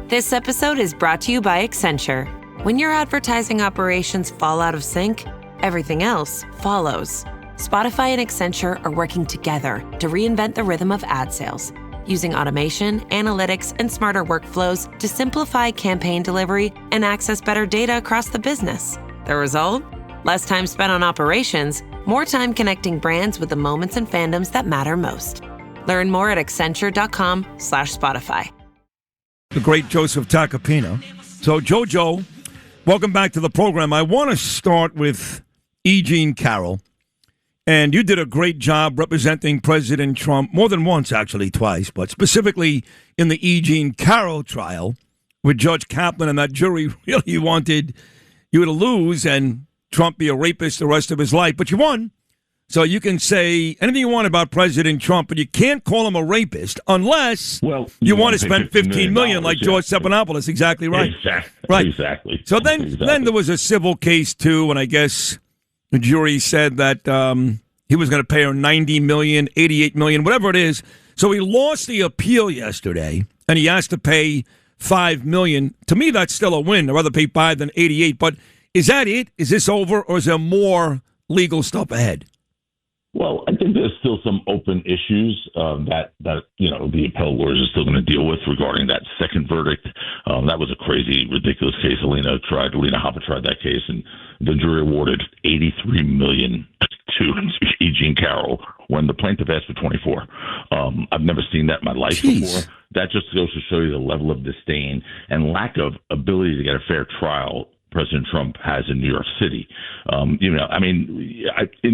This episode is brought to you by Accenture. When your advertising operations fall out of sync, everything else follows. Spotify and Accenture are working together to reinvent the rhythm of ad sales, using automation, analytics, and smarter workflows to simplify campaign delivery and access better data across the business. The result? Less time spent on operations, more time connecting brands with the moments and fandoms that matter most. Learn more at accenture.com/Spotify. The great Joseph Tacopina. So, Jojo, welcome back to the program. I want to start with E. Jean Carroll. And you did a great job representing President Trump, more than once, actually, twice, but specifically in the E. Jean Carroll trial with Judge Kaplan, and that jury really wanted you to lose and Trump be a rapist the rest of his life. But you won. So you can say anything you want about President Trump, but you can't call him a rapist unless you want to spend $15 million like George Stephanopoulos. Exactly right. Exactly. Right. Exactly. So then there was a civil case, too, and I guess the jury said that he was going to pay her $90 million, $88 million, whatever it is. So he lost the appeal yesterday, and he has to pay $5 million. To me, that's still a win. I'd rather pay 5 than 88. But is that it? Is this over, or is there more legal stuff ahead? Well, I think there's still some open issues that the appellate lawyers are still going to deal with regarding that second verdict. That was a crazy, ridiculous case. Alina Hoppe tried that case, and the jury awarded $83 million to E. Jean Carroll when the plaintiff asked for 24. I've never seen that in my life before. That just goes to show you the level of disdain and lack of ability to get a fair trial President Trump has in New York City. In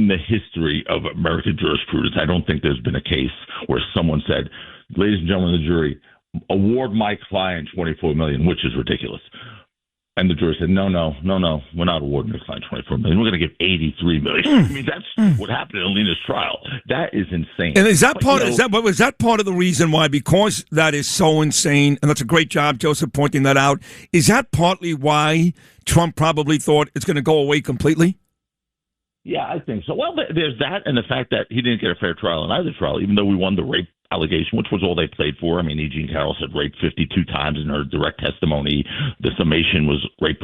the history of American jurisprudence, I don't think there's been a case where someone said, ladies and gentlemen of the jury, award my client $24 million, which is ridiculous. And the jury said, no, we're not awarding your client $24 million. We're going to give $83 million. I mean, that's what happened in Alina's trial. That is insane. And is that was that part of the reason why? Because that is so insane, and that's a great job, Joseph, pointing that out. Is that partly why Trump probably thought it's going to go away completely? Yeah, I think so. Well, there's that, and the fact that he didn't get a fair trial in either trial, even though we won the rape allegation, which was all they played for. I mean, E. Jean Carroll said rape 52 times in her direct testimony. The summation was rape.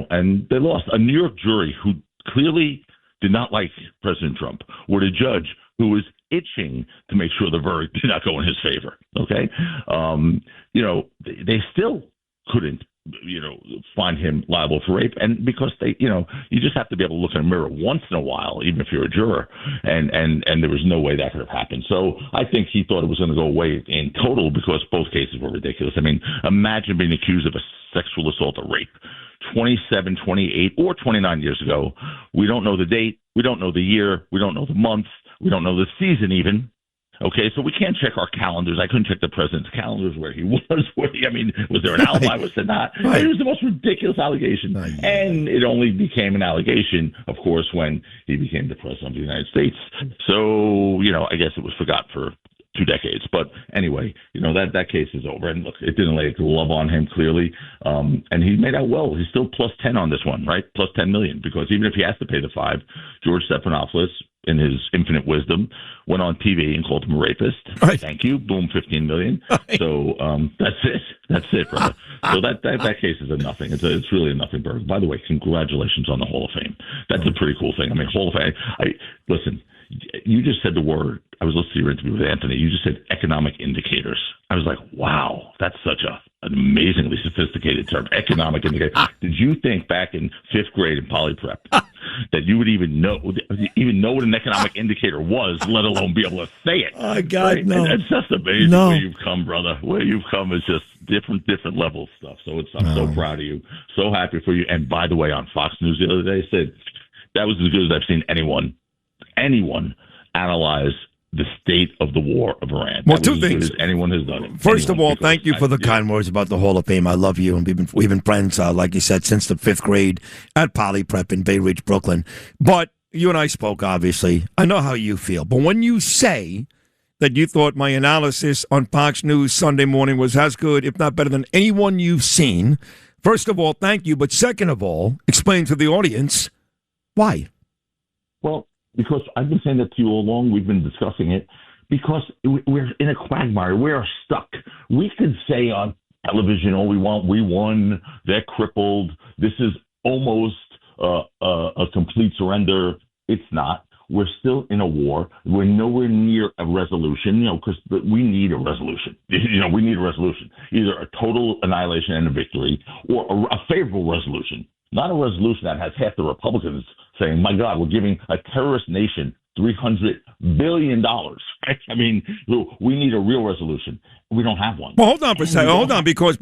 And they lost. A New York jury who clearly did not like President Trump were the judge who was itching to make sure the verdict did not go in his favor. Okay. They still couldn't find him liable for rape. And because you just have to be able to look in a mirror once in a while, even if you're a juror. And there was no way that could have happened. So I think he thought it was going to go away in total because both cases were ridiculous. I mean, imagine being accused of a sexual assault or rape 27, 28, or 29 years ago. We don't know the date. We don't know the year. We don't know the month. We don't know the season even. Okay, so we can't check our calendars. I couldn't check the president's calendars where he was. Was there an alibi? Was there not? Right. It was the most ridiculous allegation. And it only became an allegation, of course, when he became the president of the United States. So, I guess it was forgotten for 2 decades. But anyway, that case is over. And look, it didn't lay a glove on him, clearly. And he made out well. He's still plus 10 on this one, right? Plus 10 million. Because even if he has to pay the 5, George Stephanopoulos, in his infinite wisdom, went on TV and called him a rapist. Right. Thank you. Boom, 15 million. Right. So that's it, brother. So that case is a nothing. It's really a nothing burger. By the way, congratulations on the Hall of Fame. That's a pretty cool thing. I mean, Hall of Fame. Listen, you just said the word. I was listening to your interview with Anthony. You just said economic indicators. I was like, wow, that's such an amazingly sophisticated term, economic indicator. Did you think back in 5th grade in poly prep that you would even know what an economic indicator was, let alone be able to say it? Oh, God, right? No. It's just amazing where you've come, brother. Where you've come is just different level stuff. So I'm so proud of you, so happy for you. And by the way, on Fox News the other day, said that was as good as I've seen anyone analyze the state of the war of Iran. Well, two things. Anyone has done it. First of all, thank you for the kind words about the Hall of Fame. I love you, and we've been friends, like you said, since the 5th grade at Poly Prep in Bay Ridge, Brooklyn. But you and I spoke, obviously. I know how you feel. But when you say that you thought my analysis on Fox News Sunday morning was as good, if not better than anyone you've seen, first of all, thank you. But second of all, explain to the audience why. Well, because I've been saying that to you all along. We've been discussing it. Because we're in a quagmire. We are stuck we could say on television all we want, we won, they're crippled, this is almost a complete surrender. It's not. We're still in a war. We're nowhere near a resolution, because we need a resolution. We need a resolution, either a total annihilation and a victory, or a favorable resolution, not a resolution that has half the Republicans saying, my God, we're giving a terrorist nation $300 billion. I mean, we need a real resolution. We don't have one. Well, hold on for a second. Hold on, because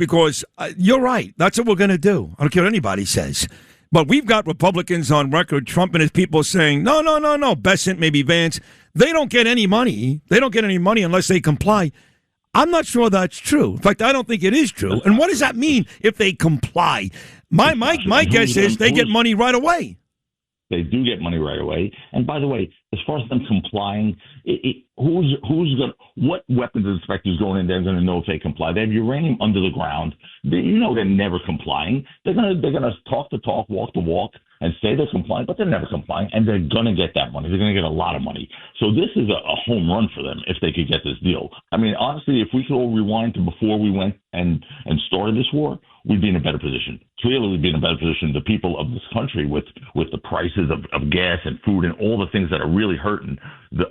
you're right. That's what we're going to do. I don't care what anybody says. But we've got Republicans on record, Trump and his people saying, no, Bessent, maybe Vance, they don't get any money. They don't get any money unless they comply. I'm not sure that's true. In fact, I don't think it is true. And what does that mean if they comply? My guess is they get money right away. They do get money right away. And by the way, as far as them complying, what weapons inspectors going in there are going to know if they comply? They have uranium under the ground. They're never complying. They're gonna talk the talk, walk the walk, and say they're complying, but they're never complying, and they're going to get that money. They're going to get a lot of money. So this is a home run for them if they could get this deal. I mean, honestly, if we could all rewind to before we went and started this war, we'd be in a better position. Clearly, we'd be in a better position, the people of this country, with the prices of gas and food and all the things that are really hurting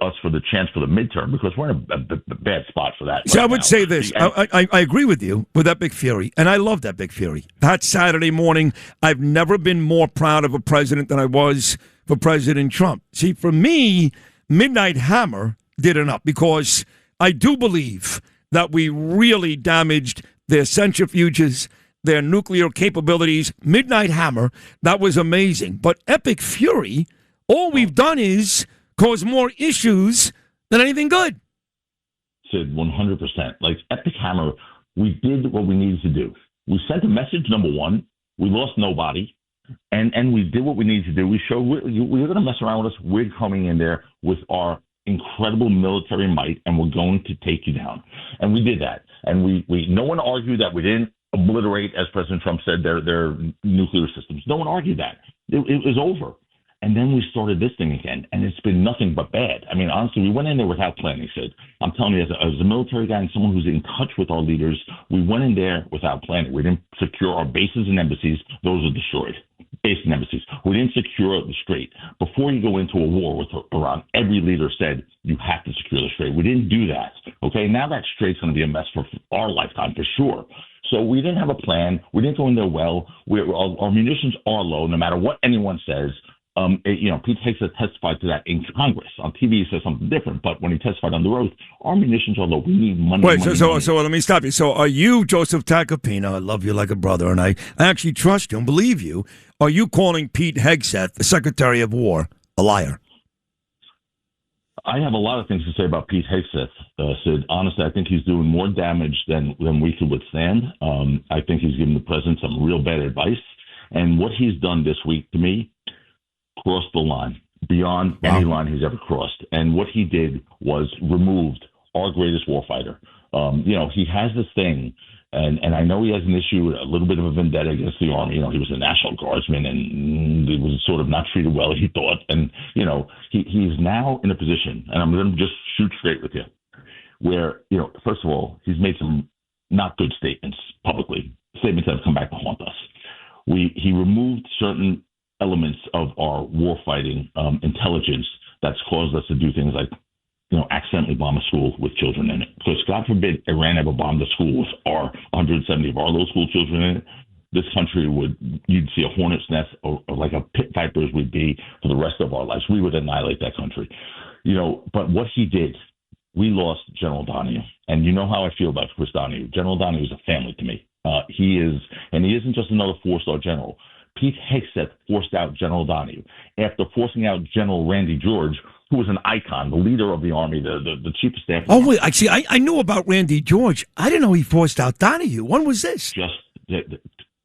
us for the chance for the midterm, because we're in a bad spot for that. So I would say this. I agree with you with that big fury, and I love that big fury. That Saturday morning, I've never been more proud of a president than I was for President Trump. See, for me, Midnight Hammer did enough, because I do believe that we really damaged their centrifuges, their nuclear capabilities. Midnight Hammer, that was amazing. But Epic Fury, all we've done is cause more issues than anything good. Sid, 100%. Like Epic Hammer, we did what we needed to do. We sent a message, number one. We lost nobody. And we did what we needed to do. We showed we're going to mess around with us. We're coming in there with our incredible military might, and we're going to take you down. And we did that. And we no one argued that we didn't obliterate, as President Trump said, their nuclear systems. No one argued that. It was over. And then we started this thing again, and it's been nothing but bad. I mean, honestly, we went in there without planning, Sid. I'm telling you, as a military guy and someone who's in touch with our leaders, we went in there without planning. We didn't secure our bases and embassies. Those are destroyed. Bases and embassies. We didn't secure the Strait. Before you go into a war with Iran, every leader said, you have to secure the Strait. We didn't do that. Okay, now that Strait's going to be a mess for our lifetime, for sure. So we didn't have a plan. We didn't go in there well. Our munitions are low, no matter what anyone says. Pete Hegseth testified to that in Congress. On TV, he says something different, but when he testified on the oath, our munitions are low. We need money. Wait, money, so let me stop you. So are you, Joseph Tacopina, I love you like a brother, and I actually trust you and believe you, are you calling Pete Hegseth, the Secretary of War, a liar? I have a lot of things to say about Pete Hegseth, Sid. Honestly, I think he's doing more damage than we could withstand. I think he's giving the president some real bad advice. And what he's done this week, to me, crossed the line, beyond any line he's ever crossed. And what he did was removed our greatest warfighter. He has this thing, and I know he has an issue, a little bit of a vendetta against the Army. He was a National Guardsman, and he was sort of not treated well, he thought. And, he's now in a position, and I'm going to just shoot straight with you, where, first of all, he's made some not good statements publicly, statements that have come back to haunt us. He removed certain elements of our warfighting intelligence that's caused us to do things like, accidentally bomb a school with children in it. Because God forbid Iran ever bombed a school with our 170 of our little school children in it. This country you'd see a hornet's nest or like a pit vipers would be for the rest of our lives. We would annihilate that country. But what he did, we lost General Donahue. And you know how I feel about Chris Donahue. General Donahue is a family to me. He isn't just another four-star general. Pete Hegseth forced out General Donahue after forcing out General Randy George, who was an icon, the leader of the Army, the chief of staff. Oh, wait, actually, I knew about Randy George. I didn't know he forced out Donahue. When was this? Just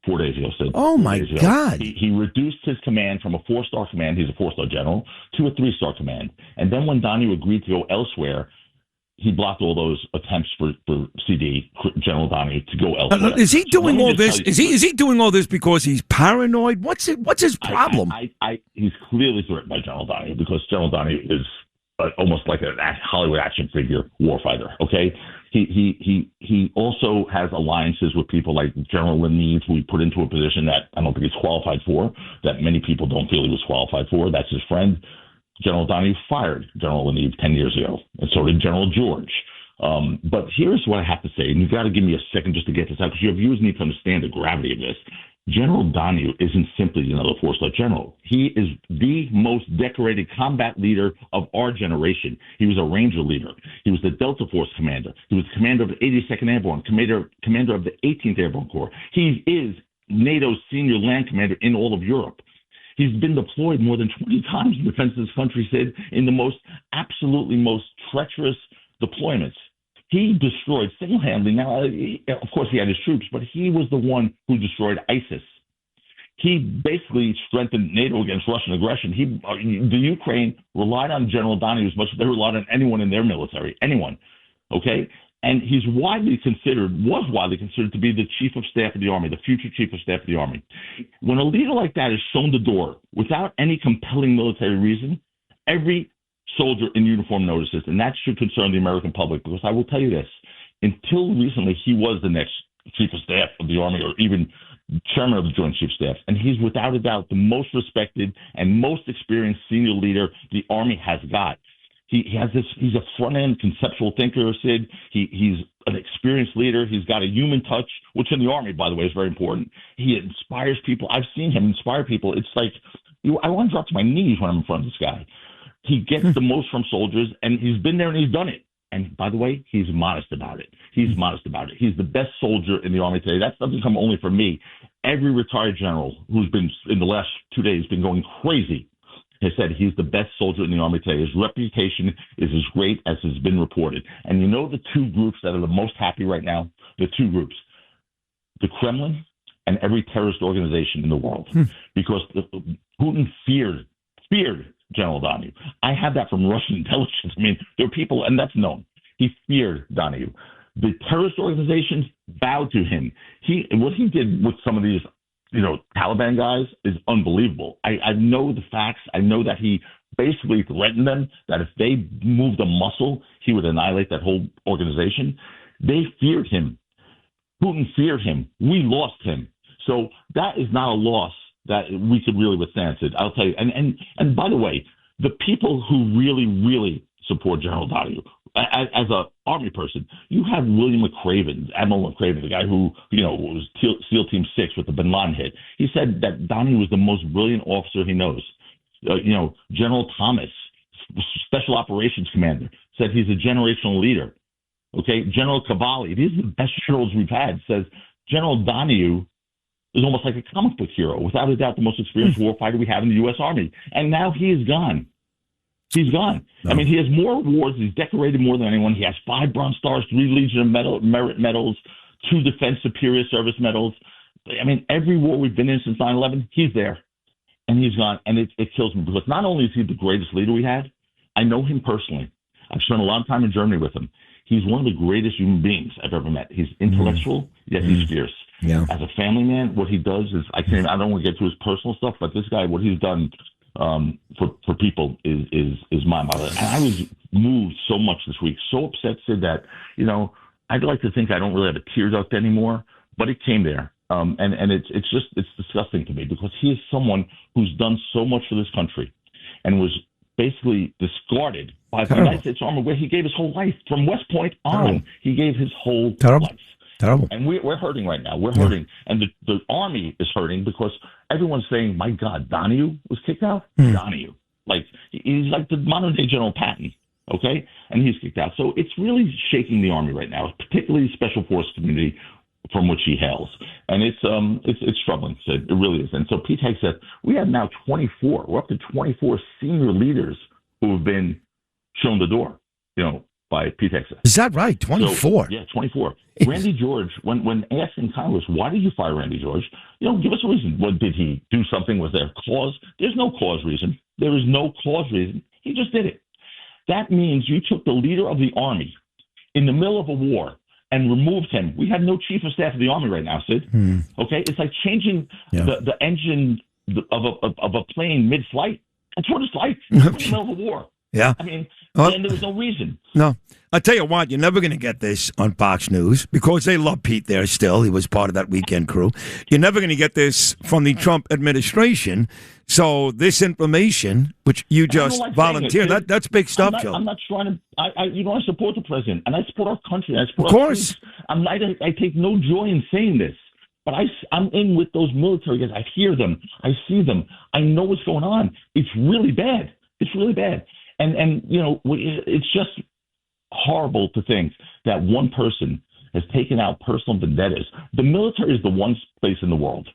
4 days ago. So oh, my God. He reduced his command from a four-star command, he's a four-star general, to a three-star command. And then when Donahue agreed to go elsewhere, he blocked all those attempts for CD, General Donahue, to go elsewhere. Is he doing all this? Is he doing all this because he's paranoid? What's his problem? He's clearly threatened by General Donahue because General Donahue is almost like a Hollywood action figure warfighter. Okay, he also has alliances with people like General Leneve, who he put into a position that I don't think he's qualified for, that many people don't feel he was qualified for. That's his friend. General Donahue fired General Leneve 10 years ago, and so did General George. But here's what I have to say, and you've got to give me a second just to get this out, because your viewers need to understand the gravity of this. General Donahue isn't simply another four-star general. He is the most decorated combat leader of our generation. He was a Ranger leader. He was the Delta Force commander. He was commander of the 82nd Airborne, commander of the 18th Airborne Corps. He is NATO's senior land commander in all of Europe. He's been deployed more than 20 times in defense of this country, Sid, in the most treacherous deployments. He destroyed single-handedly. Now, of course, he had his troops, but he was the one who destroyed ISIS. He basically strengthened NATO against Russian aggression. The Ukraine relied on General Donahue as much as they relied on anyone in their military, anyone. Okay? And was widely considered to be the chief of staff of the Army, the future chief of staff of the Army. When a leader like that is shown the door without any compelling military reason, every soldier in uniform notices, and that should concern the American public, because I will tell you this, until recently, he was the next chief of staff of the Army, or even chairman of the Joint Chiefs of Staff, and he's without a doubt the most respected and most experienced senior leader the Army has got. He's a front-end conceptual thinker, Sid. He's an experienced leader. He's got a human touch, which in the Army, by the way, is very important. He inspires people. I've seen him inspire people. It's like, I want to drop to my knees when I'm in front of this guy. He gets the most from soldiers, and he's been there and he's done it. And by the way, he's modest about it. He's the best soldier in the Army today. That doesn't come only from me. Every retired general who's been, in the last 2 days, been going crazy, has said he's the best soldier in the Army today. His reputation is as great as has been reported. And you know the two groups that are the most happy right now? The two groups. The Kremlin and every terrorist organization in the world. Because Putin feared General Donahue. I had that from Russian intelligence. I mean, there are people, and that's known. He feared Donahue. The terrorist organizations bowed to him. What he did with some of these, Taliban guys is unbelievable. I know the facts. I know that he basically threatened them that if they moved a muscle, he would annihilate that whole organization. They feared him. Putin feared him. We lost him. So that is not a loss that we could really withstand, Sid. I'll tell you. And by the way, the people who really, really support General Donahue, as an Army person, you have William McCraven, Admiral McCraven, the guy who, was SEAL Team 6 with the Bin Laden hit. He said that Donahue was the most brilliant officer he knows. General Thomas, Special Operations Commander, said he's a generational leader. Okay, General Cavalli, these are the best generals we've had, says General Donahue is almost like a comic book hero, without a doubt the most experienced warfighter we have in the U.S. Army. And now he is gone. He's gone. No. I mean, he has more awards. He's decorated more than anyone. He has 5 Bronze Stars, 3 Legion of Merit medals, 2 Defense Superior Service medals. I mean, every war we've been in since 9/11, he's there. And he's gone. And it kills me, because not only is he the greatest leader we had, I know him personally. I've spent a lot of time in Germany with him. He's one of the greatest human beings I've ever met. He's intellectual, yet he's fierce. Yeah. As a family man, what he does is, I don't want to get to his personal stuff, but this guy, what he's done for people is mind-boggling. And I was moved so much this week, so upset, Sid, that, I'd like to think I don't really have a tear duct anymore, but it came there. And it's disgusting to me, because he is someone who's done so much for this country and was basically discarded by the United States Army, where he gave his whole life. From West Point on, he gave his whole life. Terrible. And we're hurting right now. We're hurting. And the Army is hurting, because everyone's saying, my God, Donahue was kicked out? Donahue. Like, he's like the modern-day General Patton, okay? And he's kicked out. So it's really shaking the Army right now, particularly the Special Forces community from which he hails. And it's troubling, Sid. It really is. And so Pete Hegseth, we have now 24. We're up to 24 senior leaders who have been shown the door, by Pete Hegseth. Is that right? 24? So, yeah, 24. Randy George, when asked in Congress, why did you fire Randy George? Give us a reason. What, did he do something? Was there a clause? There's no clause reason. There is no clause reason. He just did it. That means you took the leader of the Army in the middle of a war and removed him. We have no chief of staff of the Army right now, Sid. Okay? It's like changing the engine of a plane mid-flight. That's what it's like. In the middle of a war. Yeah. I mean, and there was no reason. No. I'll tell you what, you're never going to get this on Fox News because they love Pete there still. He was part of that weekend crew. You're never going to get this from the Trump administration. So this information, which you just volunteered, that's big stuff, Joe. I'm not trying to, I support the president, and I support our country. I support of course. I take no joy in saying this, but I'm in with those military guys. I hear them. I see them. I know what's going on. It's really bad. It's really bad. And it's just horrible to think that one person has taken out personal vendettas. The military is the one place in the world.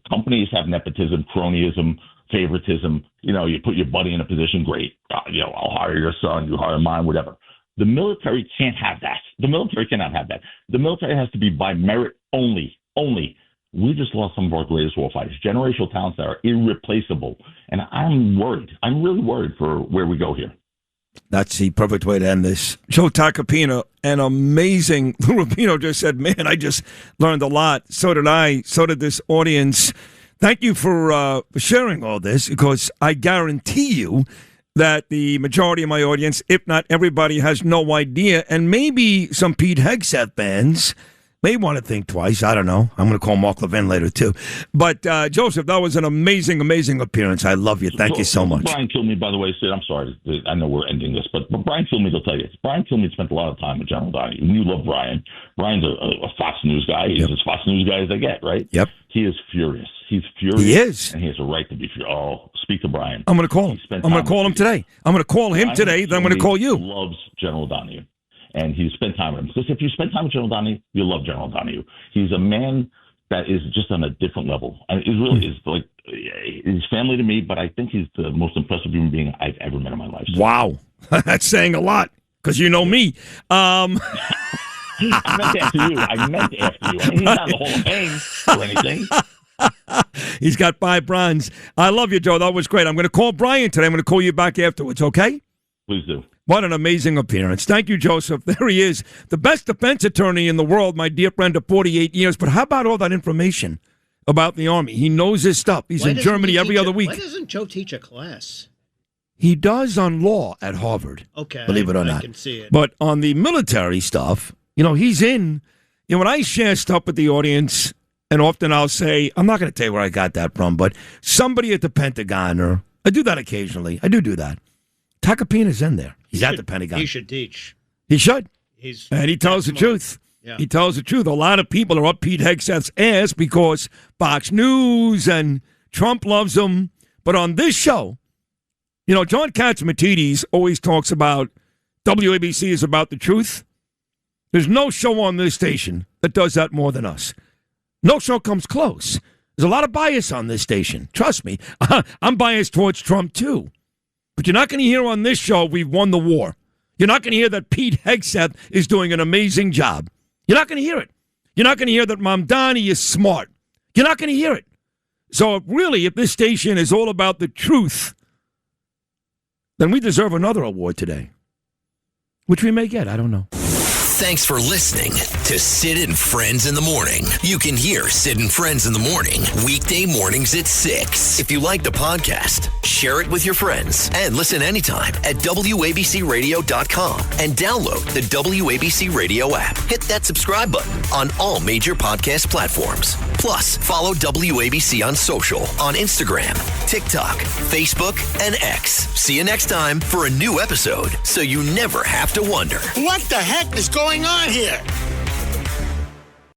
Companies have nepotism, cronyism, favoritism. You put your buddy in a position, great. I'll hire your son, you hire mine, whatever. The military can't have that. The military cannot have that. The military has to be by merit only. We just lost some of our greatest warfighters, generational talents that are irreplaceable. And I'm worried. I'm really worried for where we go here. That's the perfect way to end this. Joe Tacopina, an amazing. Rubino just said, man, I just learned a lot. So did I. So did this audience. Thank you for sharing all this, because I guarantee you that the majority of my audience, if not everybody, has no idea. And maybe some Pete Hegseth fans may want to think twice. I don't know. I'm going to call Mark Levin later, too. But, Joseph, that was an amazing, amazing appearance. I love you. Thank you so much. Brian Kilmeade, by the way, Sid, I'm sorry. I know we're ending this, but Brian Kilmeade will tell you. Brian Kilmeade spent a lot of time with General Donahue. You love Brian. Brian's a Fox News guy. He's as Fox News guy as they get, right? Yep. He is furious. He's furious. He is. And he has a right to be furious. Oh, speak to Brian. I'm going to call him. I'm going to call him today. I'm going to call him today, then I'm going to call you. He loves General Donahue. And he spent time with him. Because if you spend time with General Donahue, you love General Donahue. He's a man that is just on a different level. And it really is like, he's family to me, but I think he's the most impressive human being I've ever met in my life. Wow. That's saying a lot, because you know me. I meant after you. I mean, he's not in the Hall of Fame or anything. He's got 5 bronze. I love you, Joe. That was great. I'm going to call Brian today. I'm going to call you back afterwards, okay? Please do. What an amazing appearance. Thank you, Joseph. There he is, the best defense attorney in the world, my dear friend of 48 years. But how about all that information about the Army? He knows his stuff. He's in Germany every other week. Why doesn't Joe teach a class? He does on law at Harvard. Okay. Believe it or not. I can see it. But on the military stuff, he's in. When I share stuff with the audience, and often I'll say, I'm not going to tell you where I got that from, but somebody at the Pentagon, or I do that occasionally. I do that. Tacopina's in there. He's at the Pentagon. He should teach. He should. And he tells the truth. Yeah. He tells the truth. A lot of people are up Pete Hegseth's ass because Fox News and Trump loves him. But on this show, John Catsimatidis always talks about WABC is about the truth. There's no show on this station that does that more than us. No show comes close. There's a lot of bias on this station. Trust me. I'm biased towards Trump, too. But you're not going to hear on this show we've won the war. You're not going to hear that Pete Hegseth is doing an amazing job. You're not going to hear it. You're not going to hear that Mamdani is smart. You're not going to hear it. So really, if this station is all about the truth, then we deserve another award today, which we may get. I don't know. Thanks for listening to Sid and Friends in the Morning. You can hear Sid and Friends in the Morning weekday mornings at 6. If you like the podcast, share it with your friends and listen anytime at WABCRadio.com and download the WABC Radio app. Hit that subscribe button on all major podcast platforms. Plus, follow WABC on social on Instagram, TikTok, Facebook, and X. See you next time for a new episode so you never have to wonder. What the heck is going on here?